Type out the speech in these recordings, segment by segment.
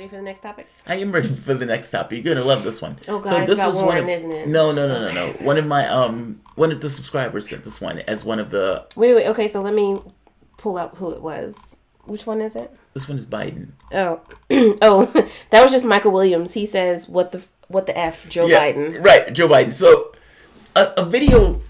ready for the next topic? I am ready for the next topic. You're gonna love this one. Oh God, it's about Warren, isn't it? No. One of the subscribers sent this one as one of the. Wait. Okay, so let me pull up who it was. Which one is it? This one is Biden. Oh, that was just Michael Williams. He says, "What the f, Joe Biden?" Right, Joe Biden. So, a video.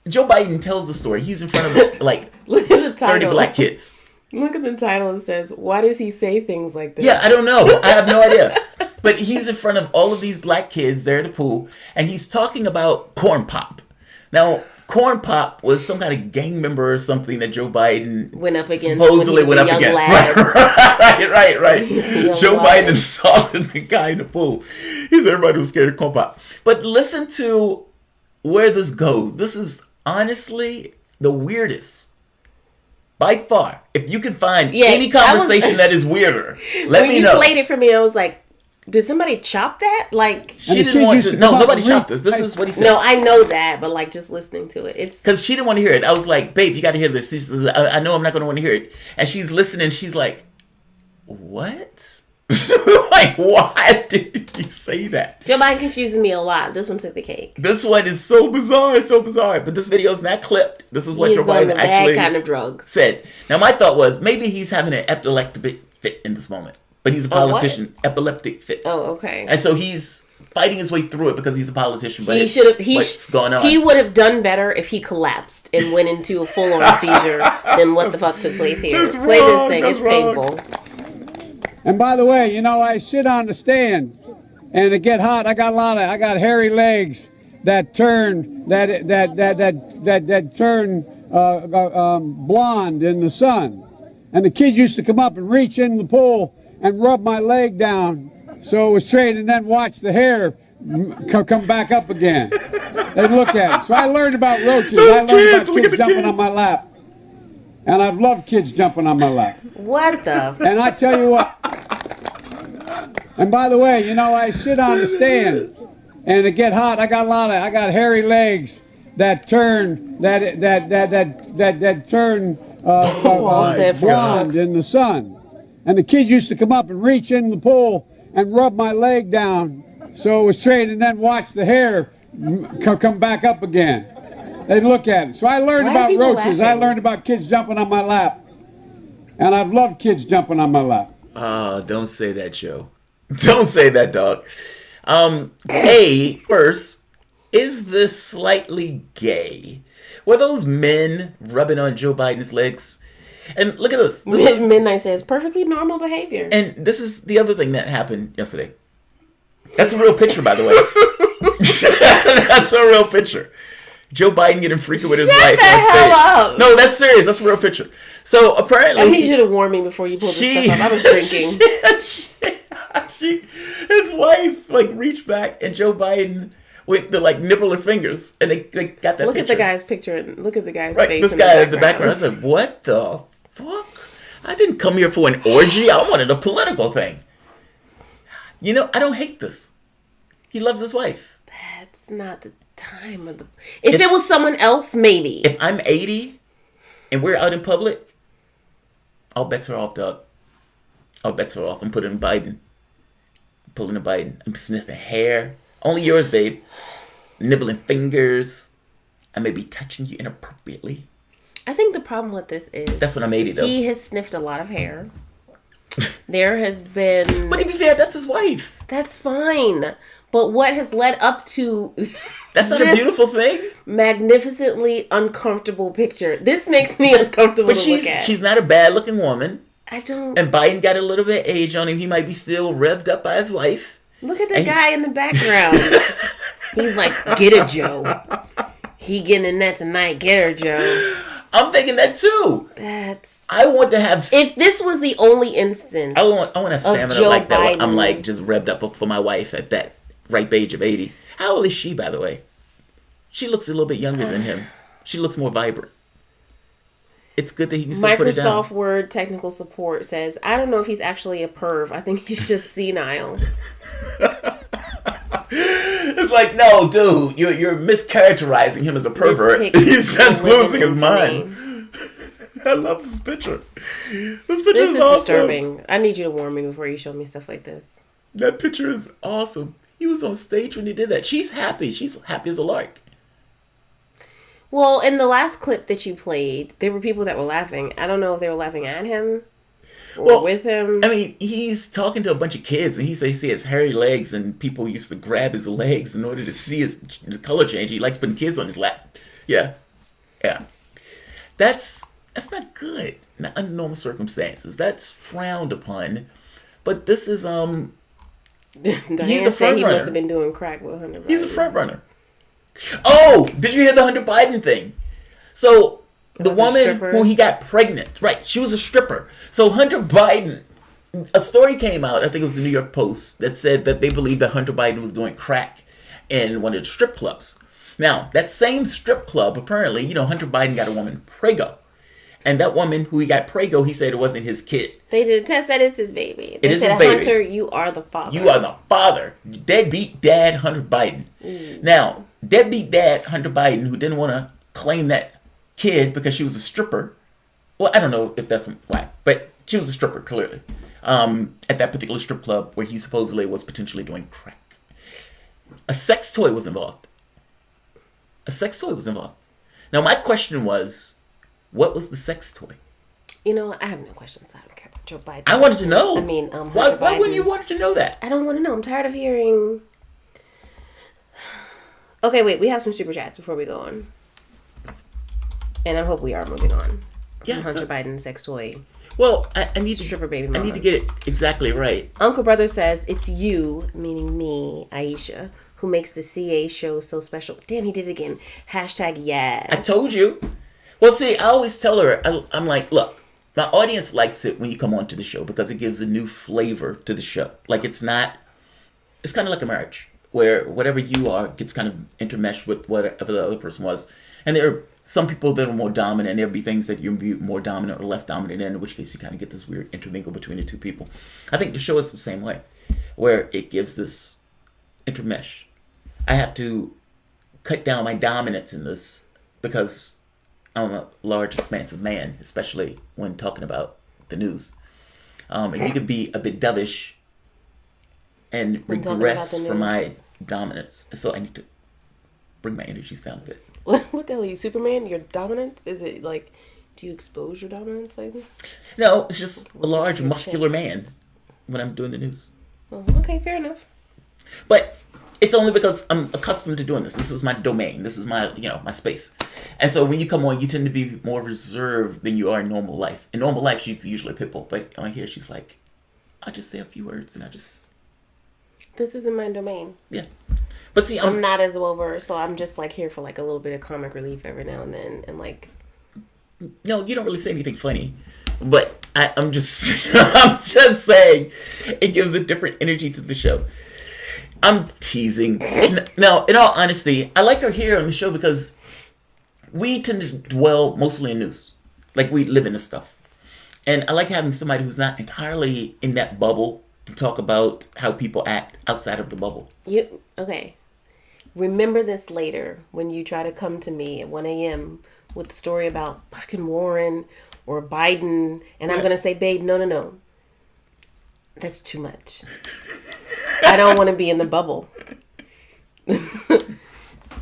Joe Biden tells the story. He's in front of like Look at the title. 30 black kids. Look at the title. It says, "Why does he say things like this?" Yeah, I don't know. I have no idea. But he's in front of all of these black kids there at the pool, and he's talking about corn pop. Now, corn pop was some kind of gang member or something that Joe Biden went up against. Supposedly went up against. Right. Joe Biden assaulted the guy in the pool. He's everybody was scared of corn pop. But listen to where this goes. This is honestly the weirdest. By far, if you can find any conversation that is weirder, let me know. When you played it for me, I was like, did somebody chop that? Like, she didn't want to. No, nobody chopped this. This is what he said. No, I know that, but like just listening to it, it's because she didn't want to hear it. I was like, babe, you got to hear this. I know I'm not going to want to hear it. And she's listening. She's like, what? Like, why did he say that? Joe Biden confuses me a lot. This one took the cake. This one is so bizarre. But this video is not clipped. This is what Joe Biden on the actually bad kind of drugs said. Now, my thought was maybe he's having an epileptic fit in this moment. But he's a politician. Epileptic fit. Oh, okay. And so he's fighting his way through it because he's a politician. But what's going on? He would have done better if he collapsed and went into a full-on seizure than what the fuck took place here. Play this thing. It's painful. And by the way, I sit on the stand, and it get hot. I got hairy legs that turn blonde in the sun. And the kids used to come up and reach in the pool and rub my leg down so it was straight, and then watch the hair come back up again. They'd look at it. So I learned about roaches. I learned about kids jumping on my lap. And I've loved kids jumping on my lap. What the? And I tell you what. And by the way, I sit on the stand, and it get hot. I got hairy legs that turn blonde in the sun. And the kids used to come up and reach in the pool and rub my leg down so it was straight, and then watch the hair come back up again. They'd look at it. So I learned about roaches. I learned about kids jumping on my lap. And I've loved kids jumping on my lap. Don't say that, Joe. Don't say that, dog. First, is this slightly gay? Were those men rubbing on Joe Biden's legs? And look at this. Midnight says perfectly normal behavior. And this is the other thing that happened yesterday. That's a real picture, by the way. That's a real picture. Joe Biden getting freaky with his wife on stage. Up. No, that's serious. That's a real picture. So apparently, you should have warned me before you pulled this stuff up. I was drinking. His wife reached back, and Joe Biden with the nipple her fingers, and they got that. Look picture. at the guy's picture and look at the guy's face. This guy in the background. I said, "What the fuck? I didn't come here for an orgy. I wanted a political thing." I don't hate this. He loves his wife. That's not the time of the. If it was someone else, maybe. If I'm 80 and we're out in public, all bets are off, dog. All bets are off. I'm putting Biden. I'm pulling a Biden. I'm sniffing hair. Only yours, babe. Nibbling fingers. I may be touching you inappropriately. I think the problem with this is that's when I'm 80, though. He has sniffed a lot of hair. There has been. But to be fair, that's his wife. That's fine. But what has led up to that's not a beautiful thing? Magnificently uncomfortable picture. This makes me uncomfortable to look at. She's not a bad looking woman. I don't. And Biden got a little bit of age on him. He might be still revved up by his wife. Look at the guy in the background. He's like, get her, Joe. He getting in that tonight. Get her, Joe. I'm thinking that too. I want to have. If this was the only instance, I want to have stamina like that. I'm just revved up for my wife at that ripe age of 80. How old is she, by the way? She looks a little bit younger than him. She looks more vibrant. It's good that he can still put it down. Microsoft Word technical support says, I don't know if he's actually a perv. I think he's just senile. It's like, no, dude, you're mischaracterizing him as a pervert. He's just losing his mind. I love this picture. This picture This is awesome. disturbing. I need you to warn me before you show me stuff like this. That picture is awesome. He was on stage when he did that. She's happy. She's happy as a lark. Well, in the last clip that you played, there were people that were laughing. I don't know if they were laughing at him or with him. I mean, he's talking to a bunch of kids, and he says he has hairy legs, and people used to grab his legs in order to see his color change. He likes putting kids on his lap. Yeah. That's not good. Not under normal circumstances. That's frowned upon. But this is he's a front he runner. must have been doing crack with Hunter Biden. He's a front runner. Oh, did you hear the Hunter Biden thing? So the woman who he got pregnant, right? She was a stripper. So Hunter Biden, a story came out, I think it was the New York Post, that said that they believed that Hunter Biden was doing crack in one of the strip clubs. Now, that same strip club, apparently, Hunter Biden got a woman prego. And that woman who he got prego, he said it wasn't his kid. They did a test that it's his baby. They it is said, his baby. Hunter, you are the father. You are the father. Deadbeat dad, Hunter Biden. Now, deadbeat dad, Hunter Biden, who didn't want to claim that kid because she was a stripper. Well, I don't know if that's why, but she was a stripper, clearly. At that particular strip club where he supposedly was potentially doing crack. A sex toy was involved. Now, my question was, what was the sex toy? I have no questions. I don't care about Joe Biden. I wanted to know. I mean, why wouldn't you want to know that? I don't want to know. I'm tired of hearing. Okay, wait. We have some super chats before we go on. And I hope we are moving on. Yeah, Hunter Biden's sex toy. Well, I need to stripper baby mama. I need to get it exactly right. Uncle Brother says, it's you, meaning me, Aisha, who makes the CA show so special. Damn, he did it again. #, yes. I told you. Well, see, I always tell her, I'm like, look, my audience likes it when you come onto the show because it gives a new flavor to the show. Like, it's kind of like a marriage where whatever you are gets kind of intermeshed with whatever the other person was. And there are some people that are more dominant. There'll be things that you'll be more dominant or less dominant in which case you kind of get this weird intermingle between the two people. I think the show is the same way, where it gives this intermesh. I have to cut down my dominance in this because I'm a large, expansive man, especially when talking about the news. And you can be a bit dovish and regress from my dominance. So I need to bring my energies down a bit. What the hell are you, Superman? Your dominance? Is it like, do you expose your dominance? No, it's just a large, muscular man when I'm doing the news. Oh, okay, fair enough. But it's only because I'm accustomed to doing this. This is my domain. This is my, my space. And so when you come on, you tend to be more reserved than you are in normal life. In normal life, she's usually a pit bull. But on here, she's like, I'll just say a few words and This isn't my domain. Yeah. But see, I'm not as well versed, so I'm just here for a little bit of comic relief every now and then. And no, you don't really say anything funny. But I'm just, I'm just saying it gives a different energy to the show. I'm teasing. Now, in all honesty, I like her here on the show because we tend to dwell mostly in news. Like, we live in this stuff. And I like having somebody who's not entirely in that bubble to talk about how people act outside of the bubble. Okay. Remember this later when you try to come to me at 1 a.m. with the story about fucking Warren or Biden. And I'm going to say, babe, no. That's too much. I don't want to be in the bubble.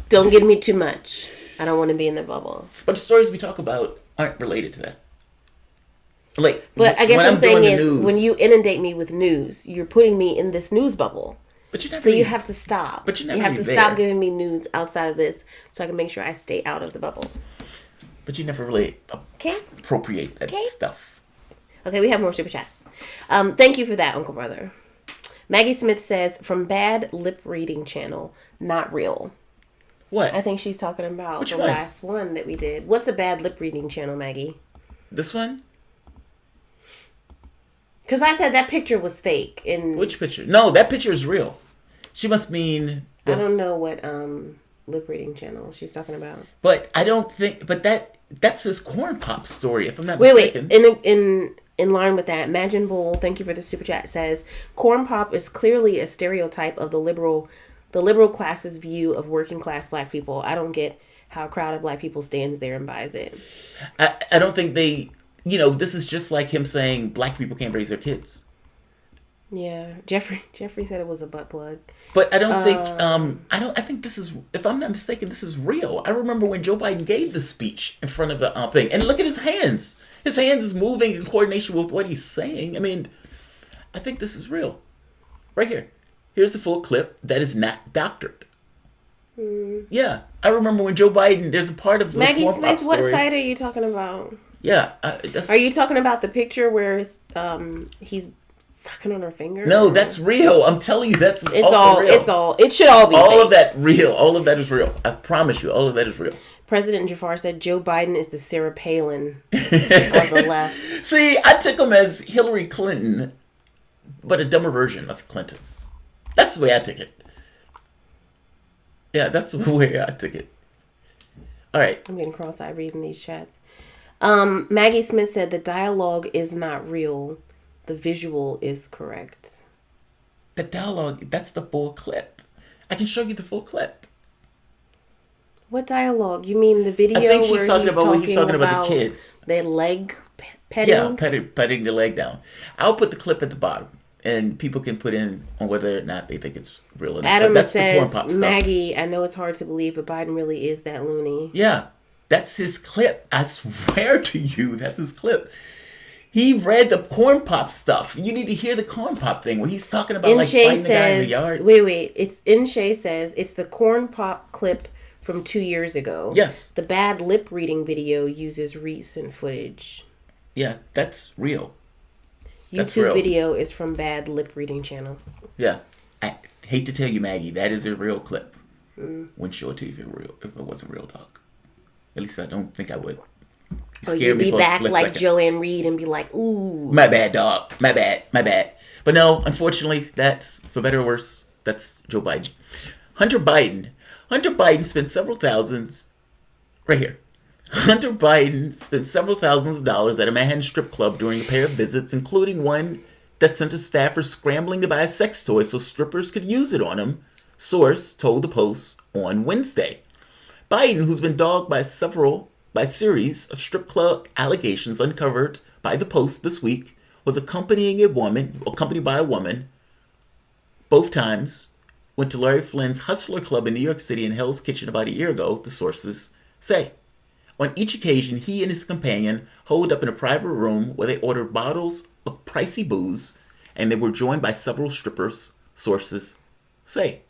Don't give me too much. I don't want to be in the bubble. But the stories we talk about aren't related to that. But I guess what I'm saying is, when you inundate me with news, you're putting me in this news bubble. But you're not so you have to stop. But you have to stop giving me news outside of this so I can make sure I stay out of the bubble. But you never really appropriate that stuff. Okay, we have more super chats. Thank you for that, Uncle Brother. Maggie Smith says, from bad lip reading channel, not real. What? I think she's talking about Which the one? last one that we did. What's a bad lip reading channel, Maggie? This one? Because I said that picture was fake. Which picture? No, that picture is real. She must mean this. I don't know what lip reading channel she's talking about. But I don't think... But that's his corn pop story, if I'm not mistaken. Wait. In line with that, Imagine Bull, thank you for the super chat, says, corn pop is clearly a stereotype of the liberal class's view of working class black people. I don't get how a crowd of black people stands there and buys it. I don't think they, this is just like him saying black people can't raise their kids. Yeah, Jeffrey said it was a butt plug. But I don't think I think this is, if I'm not mistaken, this is real. I remember when Joe Biden gave the speech in front of the thing, and look at his hands. His hands is moving in coordination with what he's saying. I mean, I think this is real. Right here. Here's the full clip that is not doctored. Yeah, I remember when Joe Biden. There's a part of the Maggie corn pop Smith. What story. site are you talking about? Yeah, Are you talking about the picture where he's sucking on her finger? No, that's real. I'm telling you, that's It's also all. real. It's all. It should all be. All fake. of that real. All of that is real. I promise you, all of that is real. President Jafar said Joe Biden is the Sarah Palin of the left. See, I took him as Hillary Clinton, but a dumber version of Clinton. That's the way I took it. Yeah, that's the way I took it. All right. I'm getting cross-eyed reading these chats. Maggie Smith said the dialogue is not real. The visual is correct. The dialogue, that's the full clip. I can show you the full clip. What dialogue? You mean the video I think she's where talking he's about talking when he's talking about the kids. Their leg petting? Yeah, petting the leg down. I'll put the clip at the bottom, and people can put in on whether or not they think it's real or not. Adam That's the says, corn pop stuff. Maggie, I know it's hard to believe, but Biden really is that loony. Yeah, that's his clip. I swear to you, that's his clip. He read the corn pop stuff. You need to hear the corn pop thing where he's talking about like fighting the guy in the yard. Wait. It's Inshay says it's the corn pop clip from 2 years ago. Yes. The bad lip reading video uses recent footage. Yeah, that's real. That's YouTube real. video is from bad lip reading channel. Yeah. I hate to tell you, Maggie, that is a real clip. Wouldn't show it to you if it wasn't real, dog. At least I don't think I would. You'd be for a back split like second. Joanne Reed and be like, ooh. My bad, dog. My bad. But no, unfortunately, that's, for better or worse, that's Joe Biden. Hunter Biden spent several thousands, right here. Hunter Biden spent several thousands of dollars at a Manhattan strip club during a pair of visits, including one that sent a staffer scrambling to buy a sex toy so strippers could use it on him, source told the Post on Wednesday. Biden, who's been dogged by a series of strip club allegations uncovered by the Post this week, was accompanied by a woman, both times, went to Larry Flynn's Hustler Club in New York City and Hell's Kitchen about a year ago, the sources say. On each occasion, he and his companion holed up in a private room where they ordered bottles of pricey booze, and they were joined by several strippers, sources say.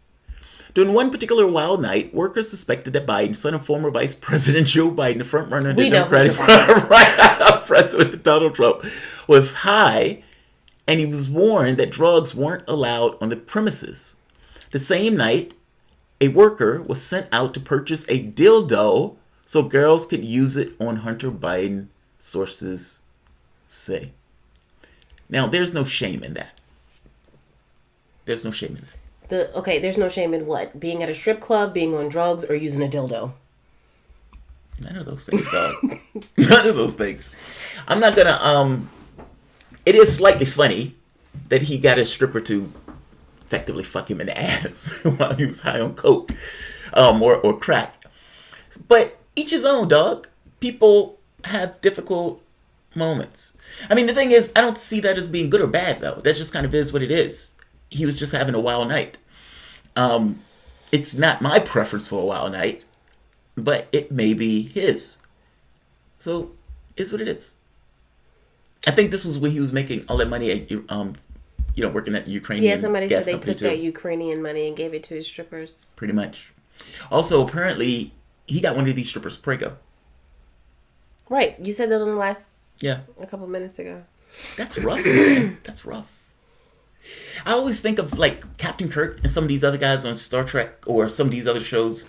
During one particular wild night, workers suspected that Biden, son of former Vice President Joe Biden, the frontrunner of the Democratic President Donald Trump, was high, and he was warned that drugs weren't allowed on the premises. The same night, a worker was sent out to purchase a dildo so girls could use it on Hunter Biden, sources say. Now, there's no shame in that. There's no shame in that. There's no shame in what? Being at a strip club, being on drugs, or using a dildo? None of those things, dog. None of those things. I'm not gonna, it is slightly funny that he got a stripper to effectively fuck him in the ass while he was high on coke, or crack. But each his own, dog. People have difficult moments. I mean, the thing is, I don't see that as being good or bad, though. That just kind of is what it is. He was just having a wild night. It's not my preference for a wild night, but it may be his. So, it's what it is. I think this was when he was making all that money at, working at the Ukrainian gas company. Yeah, somebody said they took that Ukrainian money and gave it to his strippers. Pretty much. Also, apparently, he got one of these strippers prego. Right. You said that on the last... Yeah. A couple minutes ago. That's rough, man. That's rough. I always think of, like, Captain Kirk and some of these other guys on Star Trek or some of these other shows.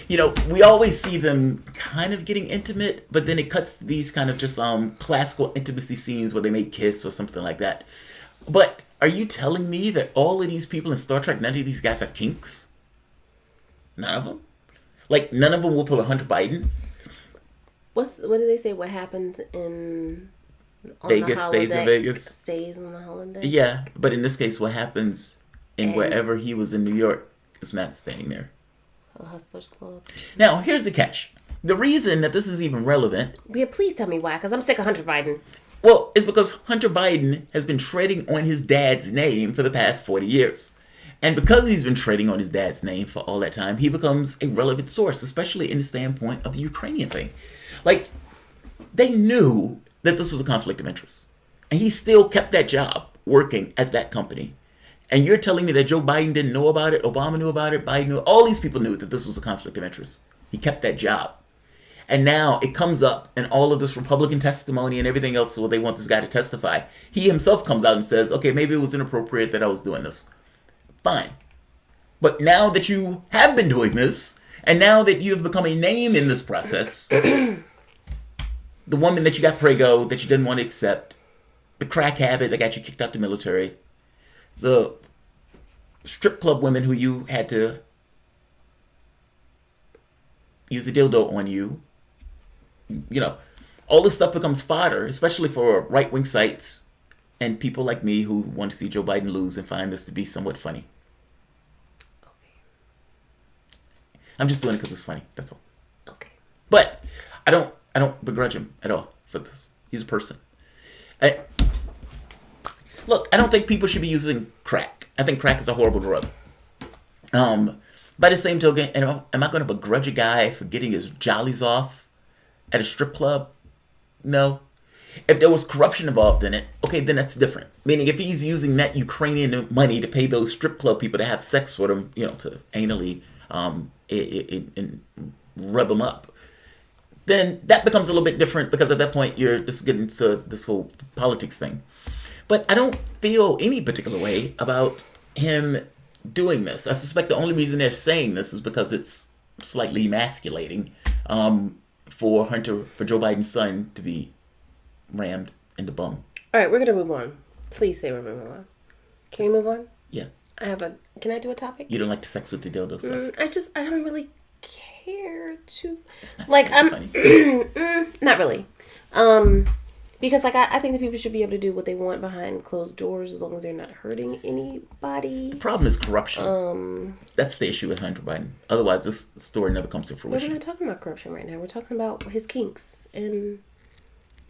You know, we always see them kind of getting intimate, but then it cuts to these kind of just classical intimacy scenes where they may kiss or something like that. But are you telling me that all of these people in Star Trek, none of these guys have kinks? None of them? Like, none of them will pull a Hunter Biden? What did they say? What happens in... Vegas stays in Vegas. Stays on the holiday. Yeah, but in this case, what happens in wherever he was in New York is not staying there. A Hustlers Club. Now, here's the catch. The reason that this is even relevant, Yeah, please tell me why, because I'm sick of Hunter Biden. well, is because Hunter Biden has been treading on his dad's name for the past 40 years. And because he's been trading on his dad's name for all that time, he becomes a relevant source, especially in the standpoint of the Ukrainian thing. Like, they knew that this was a conflict of interest. And he still kept that job working at that company. And you're telling me that Joe Biden didn't know about it, Obama knew about it, Biden knew, all these people knew that this was a conflict of interest. He kept that job. And now it comes up in all of this Republican testimony and everything else where they want this guy to testify. He himself comes out and says, okay, maybe it was inappropriate that I was doing this. Fine. But now that you have been doing this, and now that you have become a name in this process, the woman that you got prego, that you didn't want to accept, the crack habit that got you kicked out the military, the strip club women who you had to use the dildo on you, you know, all this stuff becomes fodder, especially for right-wing sites and people like me who want to see Joe Biden lose and find this to be somewhat funny. I'm just doing it because it's funny. That's all. Okay. But I don't begrudge him at all for this. He's a person. Look, I don't think people should be using crack. I think crack is a horrible drug. By the same token, am I going to begrudge a guy for getting his jollies off at a strip club? No. If there was corruption involved in it, okay, then that's different. Meaning, if he's using that Ukrainian money to pay those strip club people to have sex with him, you know, to anally and rub them up, then that becomes a little bit different, because at that point you're just getting into this whole politics thing. But I don't feel any particular way about him doing this. I suspect the only reason they're saying this is because it's slightly emasculating for Joe Biden's son to be rammed in the bum. All right, we're going to move on. Please say we're moving on. Can we move on? Yeah. Can I do a topic? You don't like the sex with the dildo stuff? I don't really care to. It's not Like, I'm. funny. Not really. Because, like, I think that people should be able to do what they want behind closed doors as long as they're not hurting anybody. The problem is corruption. That's the issue with Hunter Biden. Otherwise, this story never comes to fruition. We're not talking about corruption right now. We're talking about his kinks. And,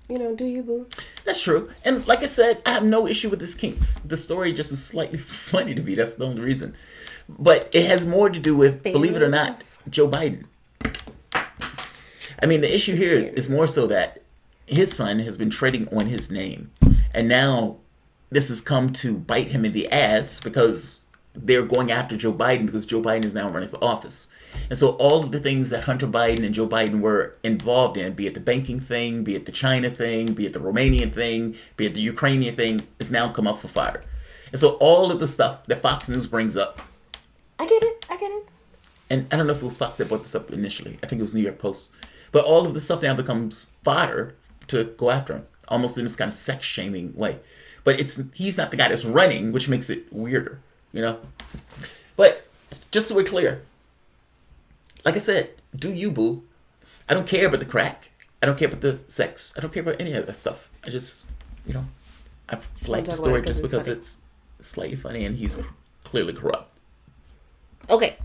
you know, do you, boo? That's true. And like I said, I have no issue with his kinks. The story just is slightly funny to me. That's the only reason. But it has more to do with, believe it or not, Joe Biden. I mean, the issue here is more so that his son has been trading on his name. And now this has come to bite him in the ass because they're going after Joe Biden because Joe Biden is now running for office. And so all of the things that Hunter Biden and Joe Biden were involved in, be it the banking thing, be it the China thing, be it the Romanian thing, be it the Ukrainian thing, has now come up for fire. And so all of the stuff that Fox News brings up. I get it. And I don't know if it was Fox that brought this up initially. I think it was New York Post. But all of the stuff now becomes fodder to go after him, almost in this kind of sex-shaming way. But he's not the guy that's running, which makes it weirder, you know? But just so we're clear, like I said, do you, boo. I don't care about the crack. I don't care about the sex. I don't care about any of that stuff. I just, you know, I like the story just because it's slightly funny and he's clearly corrupt. Okay.